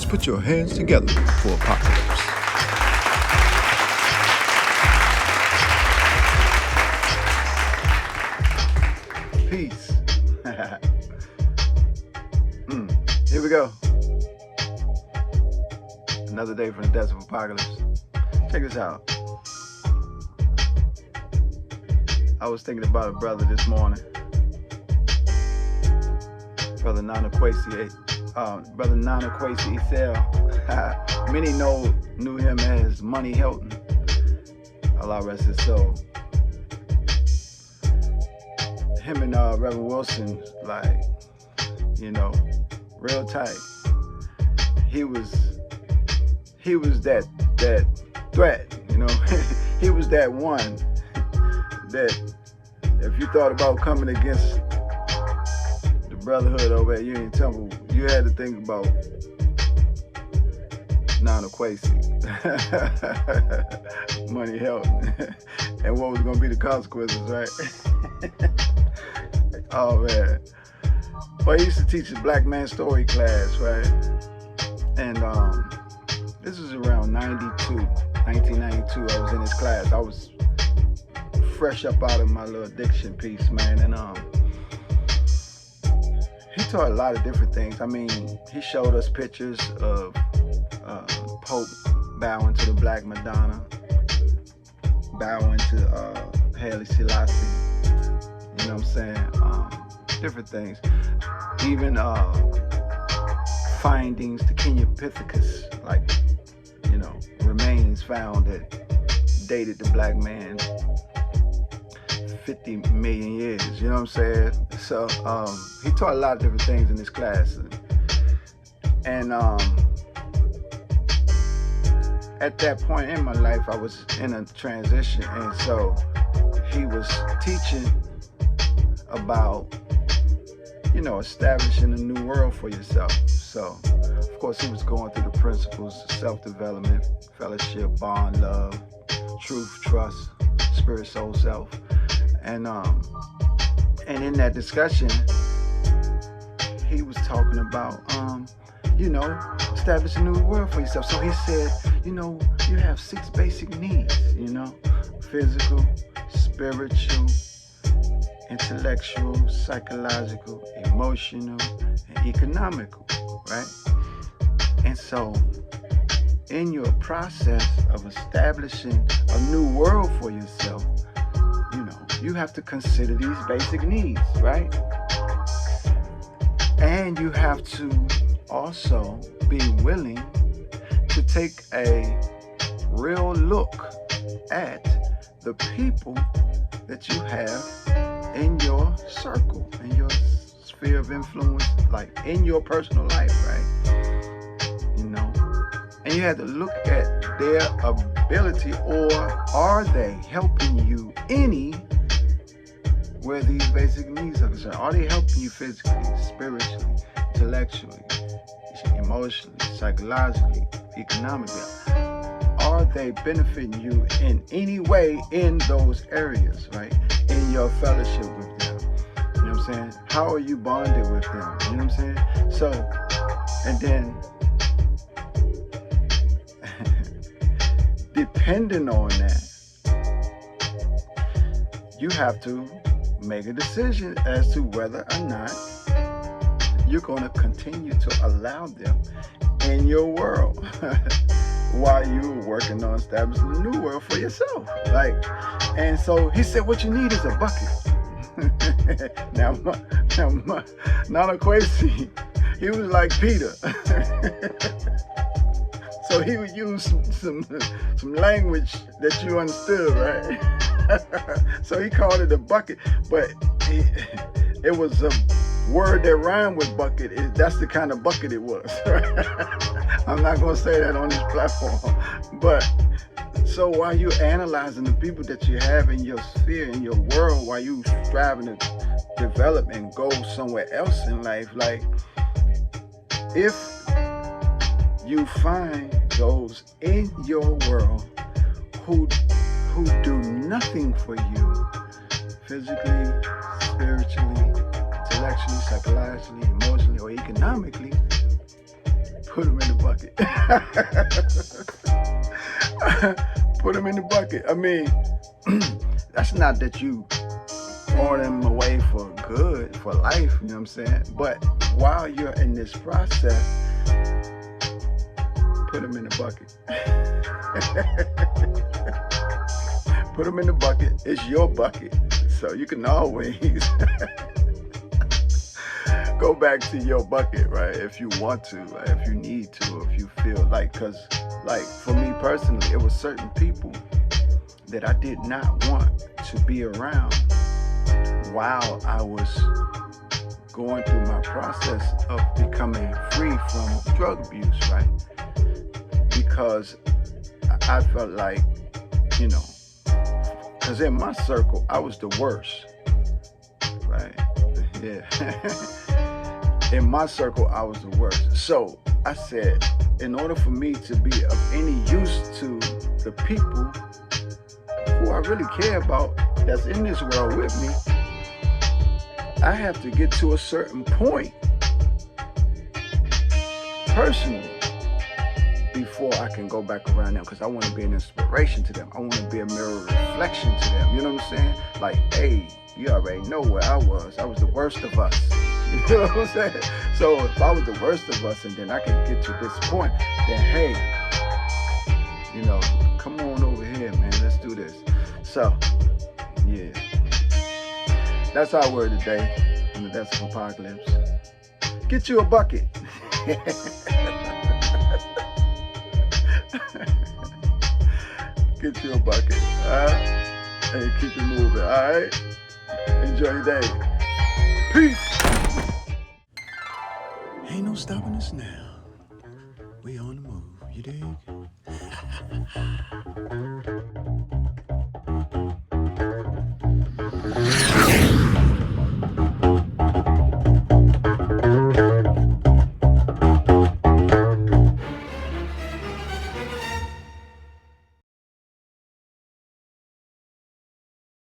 put your hands together for Apocalypse. Peace. Here we go. Another day from the Death of Apocalypse. Check this out. I was thinking about a brother this morning. Brother Nana Kwesi Ethel. Many knew him as Money Hilton. Allah rest his soul. Him and Reverend Wilson, like, real tight. He was that threat, he was that one that if you thought about coming against the brotherhood over at Union Temple, you had to think about Nana Kwesi, Money Hilton, and what was going to be the consequences, right? Oh man. But he used to teach a black man story class, right? And this was around 1992. I was in his class. I was fresh up out of my little addiction piece, man. And he taught a lot of different things. I mean, he showed us pictures of Pope bowing to the Black Madonna, bowing to Haile Selassie. You know what I'm saying? Different things. Even findings to Kenyappithecus, like, remains found that dated the black man 50 million years, you know what I'm saying? So he taught a lot of different things in his class. And at that point in my life, I was in a transition, and so he was teaching about establishing a new world for yourself. So, of course, he was going through the principles of self-development, fellowship, bond, love, truth, trust, spirit, soul, self. And in that discussion, he was talking about, establish a new world for yourself. So he said, you have 6 basic needs, physical, spiritual, intellectual, psychological, emotional, and economical, right? And so, in your process of establishing a new world for yourself, you have to consider these basic needs, right? And you have to also be willing to take a real look at the people that you have in your circle, in your sphere of influence, like in your personal life, right? And you have to look at their ability, or are they helping you any where these basic needs are concerned? Are they helping you physically, spiritually, intellectually, emotionally, psychologically, economically? Are they benefiting you in any way in those areas, right? In your fellowship with them. You know what I'm saying? How are you bonded with them? You know what I'm saying? So, and then, depending on that, you have to make a decision as to whether or not you're going to continue to allow them in your world while you're working on establishing a new world for yourself. And so he said, what you need is a bucket. now, Nana Kwesi, he was like Peter. So he would use some language that you understood, right? So he called it a bucket, but it was a word that rhymed with bucket. That's the kind of bucket it was, right? I'm not going to say that on this platform. But so while you're analyzing the people that you have in your sphere, in your world, while you striving to develop and go somewhere else in life, like if you find those in your world who do nothing for you physically, spiritually, intellectually, psychologically, emotionally, or economically, put them in the bucket. Put them in the bucket. I mean, that's not that you throwing them away for good, for life, you know what I'm saying? But while you're in this process, put them in the bucket. Put them in the bucket. It's your bucket. So you can always go back to your bucket, right? If you want to, right? If you need to, if you feel like, because like for me personally, it was certain people that I did not want to be around while I was going through my process of becoming free from drug abuse, right? Because I felt like, you know, because in my circle, I was the worst, right? Yeah. In my circle, I was the worst. So I said, in order for me to be of any use to the people who I really care about that's in this world with me, I have to get to a certain point personally before I can go back around them, because I want to be an inspiration to them. I want to be a mirror reflection to them. You know what I'm saying? Like, hey, you already know where I was. I was the worst of us. You know what I'm saying? So if I was the worst of us and then I can get to this point, then hey, you know, come on over here, man. Let's do this. So, yeah. That's our word today on the Death of Apocalypse. Get you a bucket. Get you a bucket. Alright? And keep it moving. Alright? Enjoy your day. Peace. Ain't no stopping us now. We on the move. You dig?